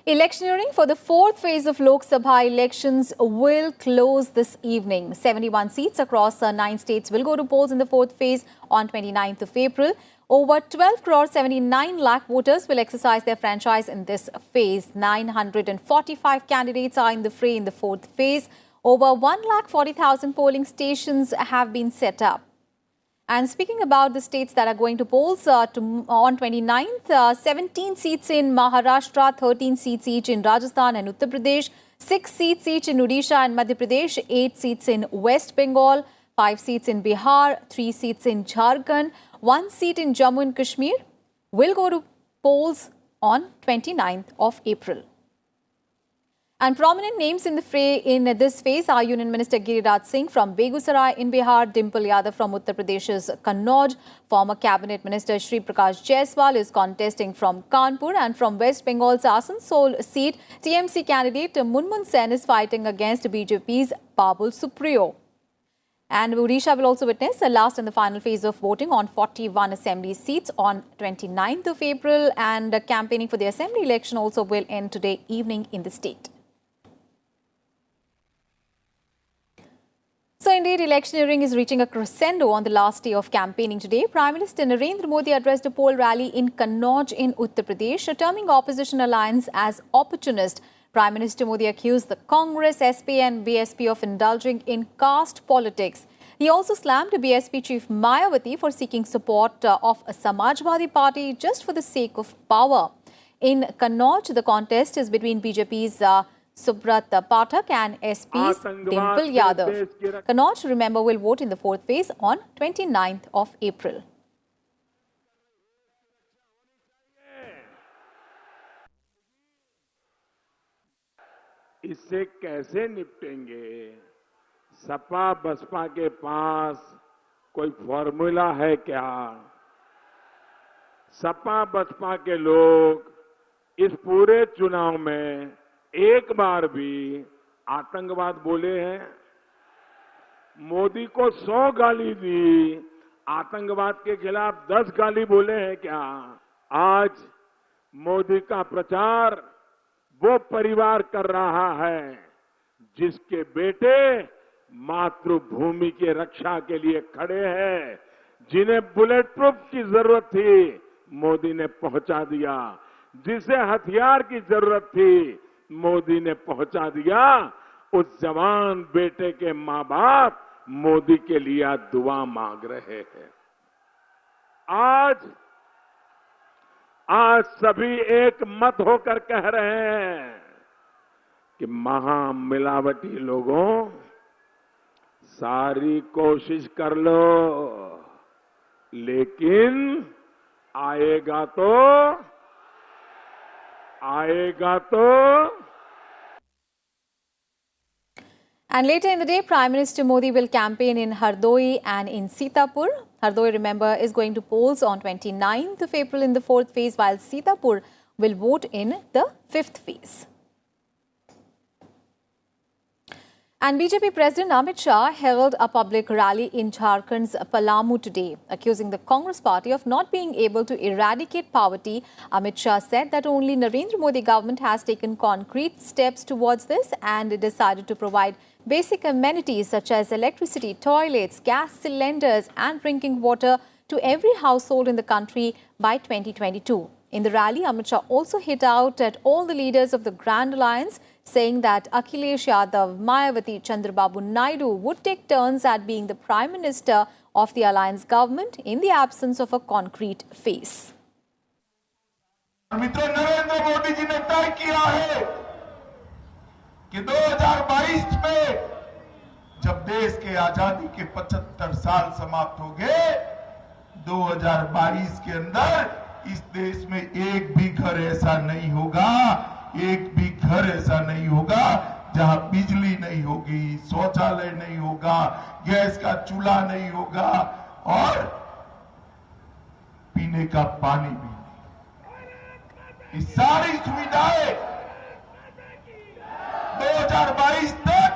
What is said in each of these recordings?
Electioneering for the fourth phase of Lok Sabha elections will close this evening. 71 seats across 9 states will go to polls in the fourth phase on 29th of April. Over 12 crore 79 lakh voters will exercise their franchise in this phase. 945 candidates are in the fray in the fourth phase. Over 1,40,000 polling stations have been set up. And speaking about the states that are going to polls on 29th, 17 seats in Maharashtra, 13 seats each in Rajasthan and Uttar Pradesh, 6 seats each in Odisha and Madhya Pradesh, 8 seats in West Bengal, 5 seats in Bihar, 3 seats in Jharkhand, 1 seat in Jammu and Kashmir will go to polls on 29th of April. And prominent names in the fray in this phase are Union Minister Giriraj Singh from Begusarai in Bihar, Dimple Yadav from Uttar Pradesh's Kannauj, former Cabinet Minister Shri Prakash Jaiswal is contesting from Kanpur, and from West Bengal's Asansol seat, TMC candidate Munmun Sen is fighting against BJP's Babul Supriyo. And Odisha will also witness the last and the final phase of voting on 41 assembly seats on 29th of April, and campaigning for the assembly election also will end today evening in the state. So indeed, electioneering is reaching a crescendo on the last day of campaigning today. Prime Minister Narendra Modi addressed a poll rally in Kannauj in Uttar Pradesh, terming opposition alliance as opportunist. Prime Minister Modi accused the Congress, SP and BSP of indulging in caste politics. He also slammed BSP chief Mayawati for seeking support of a Samajwadi party just for the sake of power. In Kannauj, the contest is between BJP's Subrat Pathak and SP's Dimple Yadav. Kannauj, remember, will vote in the fourth phase on 29th of April. इससे कैसे निपटेंगे? सपा बसपा के पास कोई formula है क्या? सपा बसपा के लोग इस पूरे चुनाव में एक बार भी आतंकवाद बोले हैं? मोदी को 100 गाली दी, आतंकवाद के खिलाफ 10 गाली बोले हैं क्या? आज मोदी का प्रचार वो परिवार कर रहा है जिसके बेटे मातृभूमि की रक्षा के लिए खड़े हैं, जिन्हें बुलेट प्रूफ की जरूरत थी मोदी ने पहुंचा दिया, जिसे हथियार की जरूरत थी मोदी ने पहुंचा दिया। उस जवान बेटे के मां बाप मोदी के लिए दुआ मांग रहे हैं। आज सभी एक मत होकर कह रहे हैं कि महामिलावटी लोगों, सारी कोशिश कर लो, लेकिन आएगा तो। And later in the day, Prime Minister Modi will campaign in Hardoi and in Sitapur. Hardoi, remember, is going to polls on 29th of April in the fourth phase, while Sitapur will vote in the fifth phase. And BJP President Amit Shah held a public rally in Jharkhand's Palamu today, accusing the Congress party of not being able to eradicate poverty. Amit Shah said that only Narendra Modi government has taken concrete steps towards this and decided to provide basic amenities such as electricity, toilets, gas cylinders and drinking water to every household in the country by 2022. In the rally, Amit Shah also hit out at all the leaders of the Grand Alliance, saying that Akhilesh Yadav, Mayawati, Chandrababu Naidu would take turns at being the Prime Minister of the Alliance government in the absence of a concrete face. मित्रों, नरेंद्र मोदी जी ने तय किया है कि 2022 में जब देश के आजादी के 75 साल समाप्त हो गए, 2022 के अंदर इस देश में एक भी घर ऐसा नहीं होगा, जहां बिजली नहीं होगी, शौचालय नहीं होगा, गैस का चूल्हा नहीं होगा और पीने का पानी भी नहीं। इस सारी सुविधाएं 2022 तक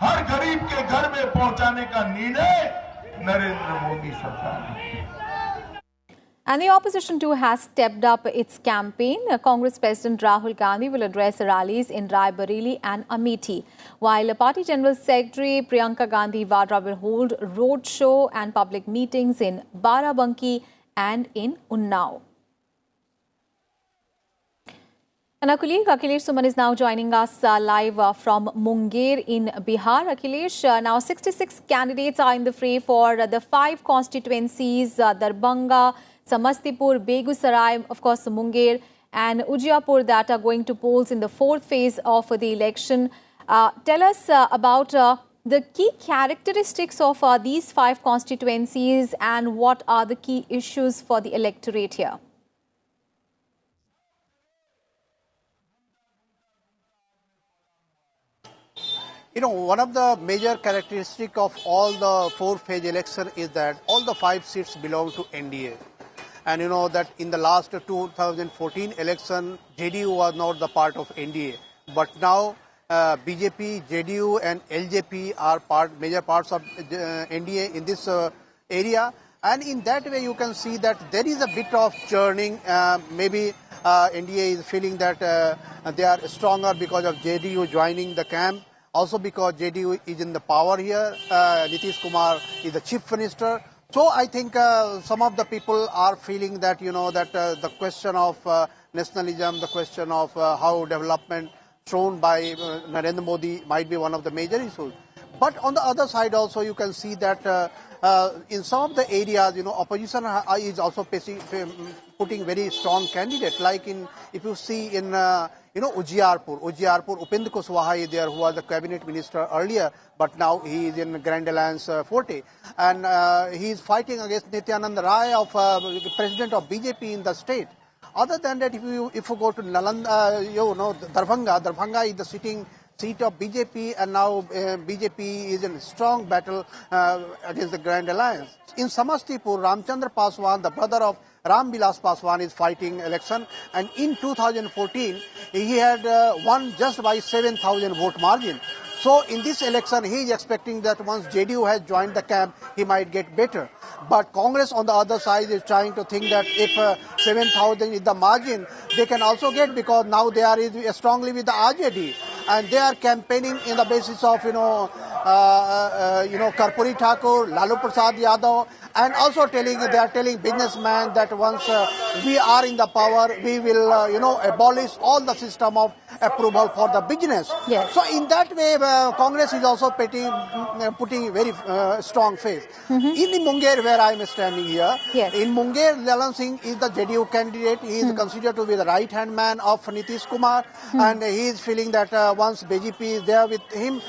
हर गरीब के घर में पहुंचाने का निर्णय नरेंद्र मोदी सरकार ने किया। And the opposition too has stepped up its campaign. Congress President Rahul Gandhi will address rallies in Raebareli and Amethi, while Party General Secretary Priyanka Gandhi Vadra will hold roadshow and public meetings in Barabanki and in Unnao. And our colleague Akhilesh Suman is now joining us live from Munger in Bihar. Akhilesh, now 66 candidates are in the fray for the 5 constituencies, Darbhanga, Samastipur, Begusarai, of course Munger and Ujiapur, that are going to polls in the 4th phase of the election. Tell us about the key characteristics of these 5 constituencies and what are the key issues for the electorate here. You know, one of the major characteristics of all the 4-phase election is that all the 5 seats belong to NDA. And you know that in the last 2014 election, JDU was not the part of NDA. But now BJP, JDU and LJP are major parts of NDA in this area. And in that way, you can see that there is a bit of churning. Maybe NDA is feeling that they are stronger because of JDU joining the camp. Also because JDU is in the power here, Nitish Kumar is the chief minister. So I think some of the people are feeling that, you know, that the question of nationalism, the question of how development shown by Narendra Modi might be one of the major issues. But on the other side also you can see that in some of the areas, you know, opposition is also putting very strong candidate. Like if you see in Ujiapur, Upendra Kushwaha is there, who was the cabinet minister earlier, but now he is in Grand Alliance Forte, and he is fighting against Nityanand Rai, of president of BJP in the state. Other than that, if you go to Darbhanga is the sitting seat of BJP, and now BJP is in strong battle against the Grand Alliance. In Samastipur, Ramchandra Paswan, the brother of Ram Vilas Paswan, is fighting election, and in 2014 he had won just by 7,000 vote margin. So in this election he is expecting that once JDU has joined the camp, he might get better. But Congress on the other side is trying to think that if 7,000 is the margin, they can also get, because now they are strongly with the RJD, and they are campaigning in the basis of Karpuri Thakur, Lalu Prasad Yadav, and also they are telling businessmen that once we are in the power, we will abolish all the system of approval for the business. Yes. So in that way, Congress is also putting very strong face. In Munger, where I am standing here, yes, in Munger, Lalan Singh is the JDU candidate. He is considered to be the right-hand man of Nitish Kumar, and he is feeling that once BJP is there with him,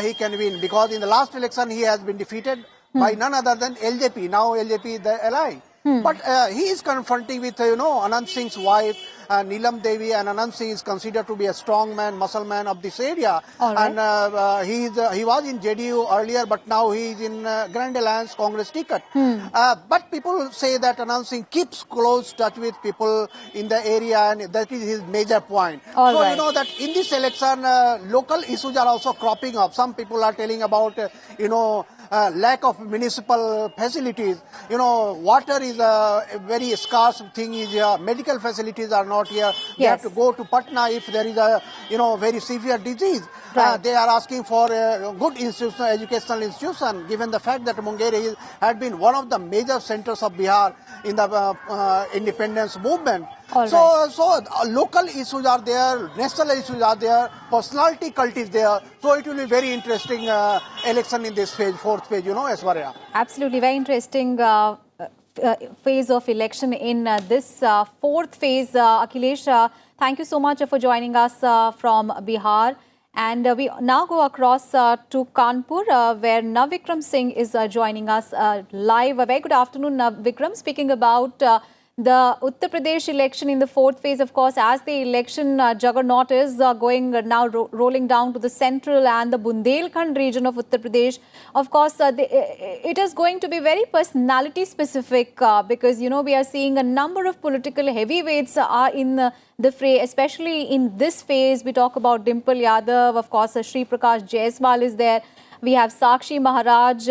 he can win, because in the last election he has been defeated by none other than LJP. Now LJP is the ally. But he is confronting with, Anand Singh's wife, Neelam Devi, and Anand Singh is considered to be a strong man, muscle man of this area. Right. And he was in JDU earlier, but now he is in Grand Alliance Congress ticket. But people say that Anand Singh keeps close touch with people in the area, and that is his major point. Right. You know that in this election, local issues are also cropping up. Some people are telling about, lack of municipal facilities. Water is a very scarce thing here. Medical facilities are not here. Yes. They have to go to Patna if there is a, very severe disease. Right. They are asking for a good educational institution, given the fact that Munger had been one of the major centers of Bihar in the independence movement. So local issues are there, national issues are there, personality cult is there. So it will be very interesting election in this phase, 4th phase, Aishwarya. Absolutely, very interesting phase of election in this 4th phase. Akhilesh, thank you so much for joining us from Bihar. And we now go across to Kanpur, where Navikram Singh is joining us live. A very good afternoon, Navikram. Speaking about the Uttar Pradesh election in the 4th phase, of course, as the election juggernaut is going now rolling down to the central and the Bundelkhand region of Uttar Pradesh. Of course, it is going to be very personality specific because, we are seeing a number of political heavyweights are in the fray, especially in this phase. We talk about Dimple Yadav, of course, Shri Prakash Jaiswal is there. We have Sakshi Maharaj,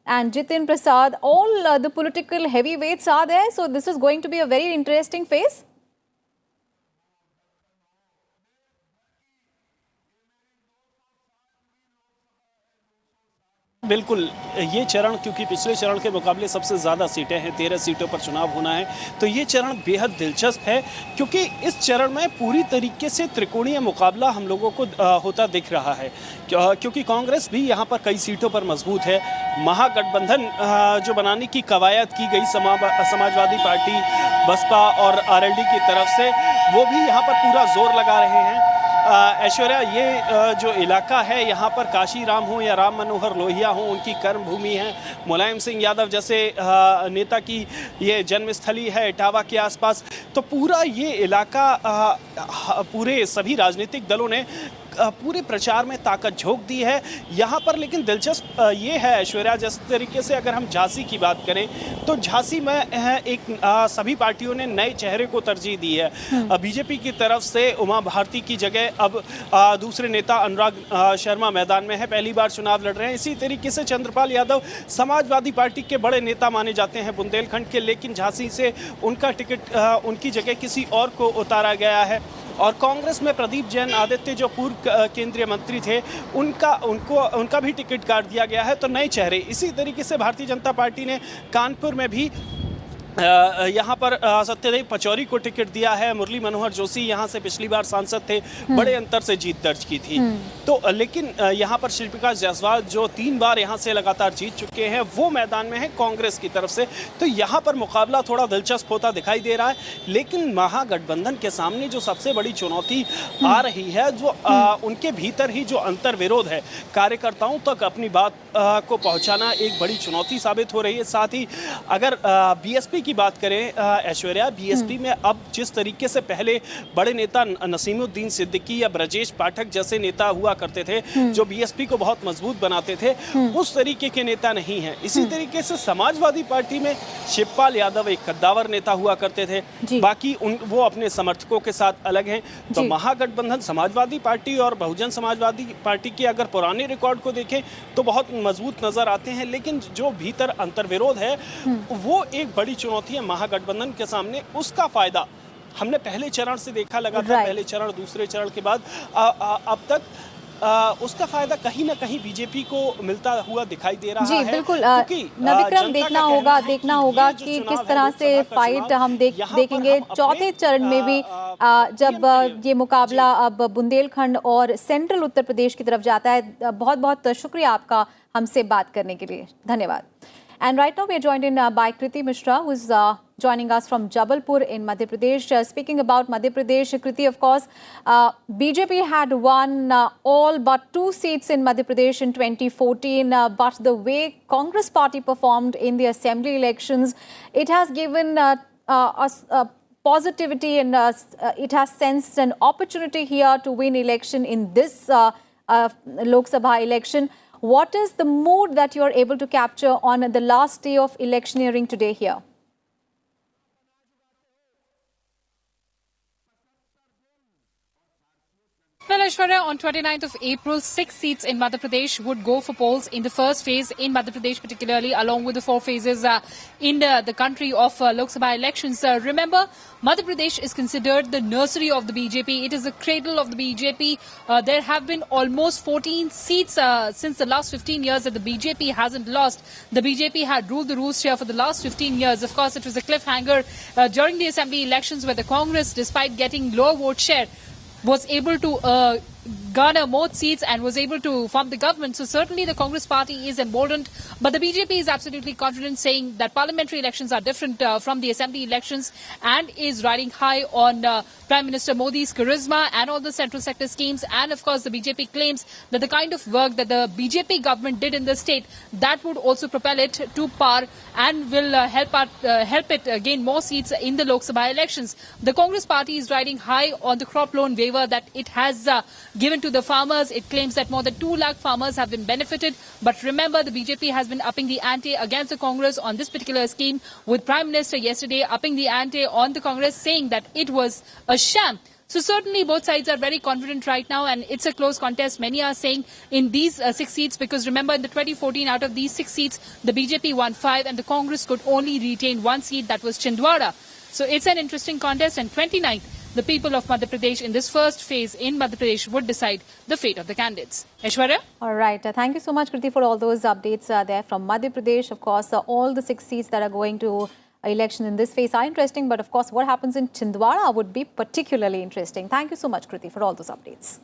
and Jitin Prasad. All the political heavyweights are there. So this is going to be a very interesting phase. बिल्कुल, ये चरण क्योंकि पिछले चरण के मुकाबले सबसे ज़्यादा सीटें हैं, 13 सीटों पर चुनाव होना है, तो ये चरण बेहद दिलचस्प है क्योंकि इस चरण में पूरी तरीके से त्रिकोणीय मुकाबला हम लोगों को होता दिख रहा है क्योंकि कांग्रेस भी यहाँ पर कई सीटों पर मजबूत है। महागठबंधन जो बनाने की कवायद की गई समाजवादी पार्टी, बसपा और आरएलडी की तरफ से, वो भी यहाँ पर पूरा जोर लगा रहे हैं। ऐश्वर्या, ये जो इलाका है यहाँ पर काशी राम हो या राम मनोहर लोहिया हो, उनकी कर्म भूमि है। मुलायम सिंह यादव जैसे नेता की ये जन्मस्थली है इटावा के आसपास। तो पूरा ये इलाका पूरे सभी राजनीतिक दलों ने पूरे प्रचार में ताकत झोंक दी है यहाँ पर। लेकिन दिलचस्प ये है ऐश्वर्या, जिस तरीके से अगर हम झांसी की बात करें तो झांसी में एक सभी पार्टियों ने नए चेहरे को तरजीह दी है। बीजेपी की तरफ से उमा भारती की जगह अब दूसरे नेता अनुराग शर्मा मैदान में है, पहली बार चुनाव लड़ रहे हैं। इसी तरीके से चंद्रपाल यादव समाजवादी पार्टी के बड़े नेता माने जाते हैं बुंदेलखंड के, लेकिन झांसी से उनका टिकट उनकी जगह किसी और को उतारा गया है। और कांग्रेस में प्रदीप जैन आदित्य जो पूर्व केंद्रीय मंत्री थे, उनका भी टिकट काट दिया गया है। तो नए चेहरे, इसी तरीके से भारतीय जनता पार्टी ने कानपुर में भी यहाँ पर सत्यदेव पचौरी को टिकट दिया है। मुरली मनोहर जोशी यहाँ से पिछली बार सांसद थे, बड़े अंतर से जीत दर्ज की थी। तो लेकिन यहाँ पर शिल्पिका जायसवाल जो 3 बार यहाँ से लगातार जीत चुके हैं, वो मैदान में है कांग्रेस की तरफ से। तो यहाँ पर मुकाबला थोड़ा दिलचस्प होता दिखाई दे रहा है। लेकिन महागठबंधन के सामने जो सबसे बड़ी चुनौती आ रही है, जो उनके भीतर ही जो अंतर विरोध है, कार्यकर्ताओं तक अपनी बात को पहुँचाना एक बड़ी चुनौती साबित हो रही है। साथ ही अगर बीएसपी की बात करें ऐश्वर्या, बीएसपी में अब जिस तरीके से पहले बड़े नेता नसीमुद्दीन सिद्दीकी या ब्रजेश पाठक जैसे नेता हुआ करते थे, जो बीएसपी को बहुत मजबूत बनाते थे, उस तरीके के नेता नहीं हैं। इसी तरीके से समाजवादी पार्टी में शिवपाल यादव एक कद्दावर नेता हुआ करते थे, बाकी वो अपने समर्थकों के साथ अलग हैं। तो महागठबंधन समाजवादी पार्टी और बहुजन समाजवादी पार्टी के अगर पुराने रिकॉर्ड को देखें तो बहुत मजबूत नजर आते हैं, लेकिन जो भीतर अंतर्विरोध है वो एक बड़ी चुनौती है महागठबंधन के सामने। उसका फायदा हमने पहले चरण से देखा लगा था, पहले चरण दूसरे चरण के बाद अब तक उसका फायदा कहीं ना कहीं बीजेपी को मिलता हुआ दिखाई दे रहा है। बिल्कुल नविक्रम, देखना होगा कि किस तरह से फाइट हम देखेंगे चौथे चरण में भी, जब ये मुकाबला अब बुंदेलखंड और सेंट्रल उत्तर प्रदेश की तरफ जाता है। बहुत बहुत शुक्रिया आपका हमसे बात करने के लिए, धन्यवाद। And right now we are joined in by Kriti Mishra, who is joining us from Jabalpur in Madhya Pradesh. Speaking about Madhya Pradesh, Kriti, of course, BJP had won all but 2 seats in Madhya Pradesh in 2014. But the way Congress party performed in the assembly elections, it has given us positivity, and it has sensed an opportunity here to win election in this Lok Sabha election. What is the mood that you are able to capture on the last day of electioneering today here? Well, Aishwarya, on 29th of April, 6 seats in Madhya Pradesh would go for polls in the first phase in Madhya Pradesh, particularly along with the 4 phases in the country of Lok Sabha elections. Remember, Madhya Pradesh is considered the nursery of the BJP. It is the cradle of the BJP. There have been almost 14 seats since the last 15 years that the BJP hasn't lost. The BJP had ruled the roost here for the last 15 years. Of course, it was a cliffhanger during the assembly elections where the Congress, despite getting lower vote share, was able to garner more seats and was able to form the government. So certainly the Congress party is emboldened, but the BJP is absolutely confident, saying that parliamentary elections are different from the assembly elections, and is riding high on Prime Minister Modi's charisma and all the central sector schemes. And of course the BJP claims that the kind of work that the BJP government did in the state, that would also propel it to par and will help it gain more seats in the Lok Sabha elections. The Congress party is riding high on the crop loan waiver that it has given to the farmers. It claims that more than 2 lakh farmers have been benefited. But remember, the BJP has been upping the ante against the Congress on this particular scheme, with Prime Minister yesterday upping the ante on the Congress, saying that it was a sham. So certainly both sides are very confident right now, and it's a close contest. Many are saying in these 6 seats, because remember in the 2014, out of these 6 seats, the BJP won 5 and the Congress could only retain 1 seat, that was Chhindwara. So it's an interesting contest, and 29th, the people of Madhya Pradesh in this first phase in Madhya Pradesh would decide the fate of the candidates. Aishwarya? All right. Thank you so much, Kriti, for all those updates there from Madhya Pradesh. Of course, all the 6 seats that are going to election in this phase are interesting. But of course, what happens in Chhindwara would be particularly interesting. Thank you so much, Kriti, for all those updates.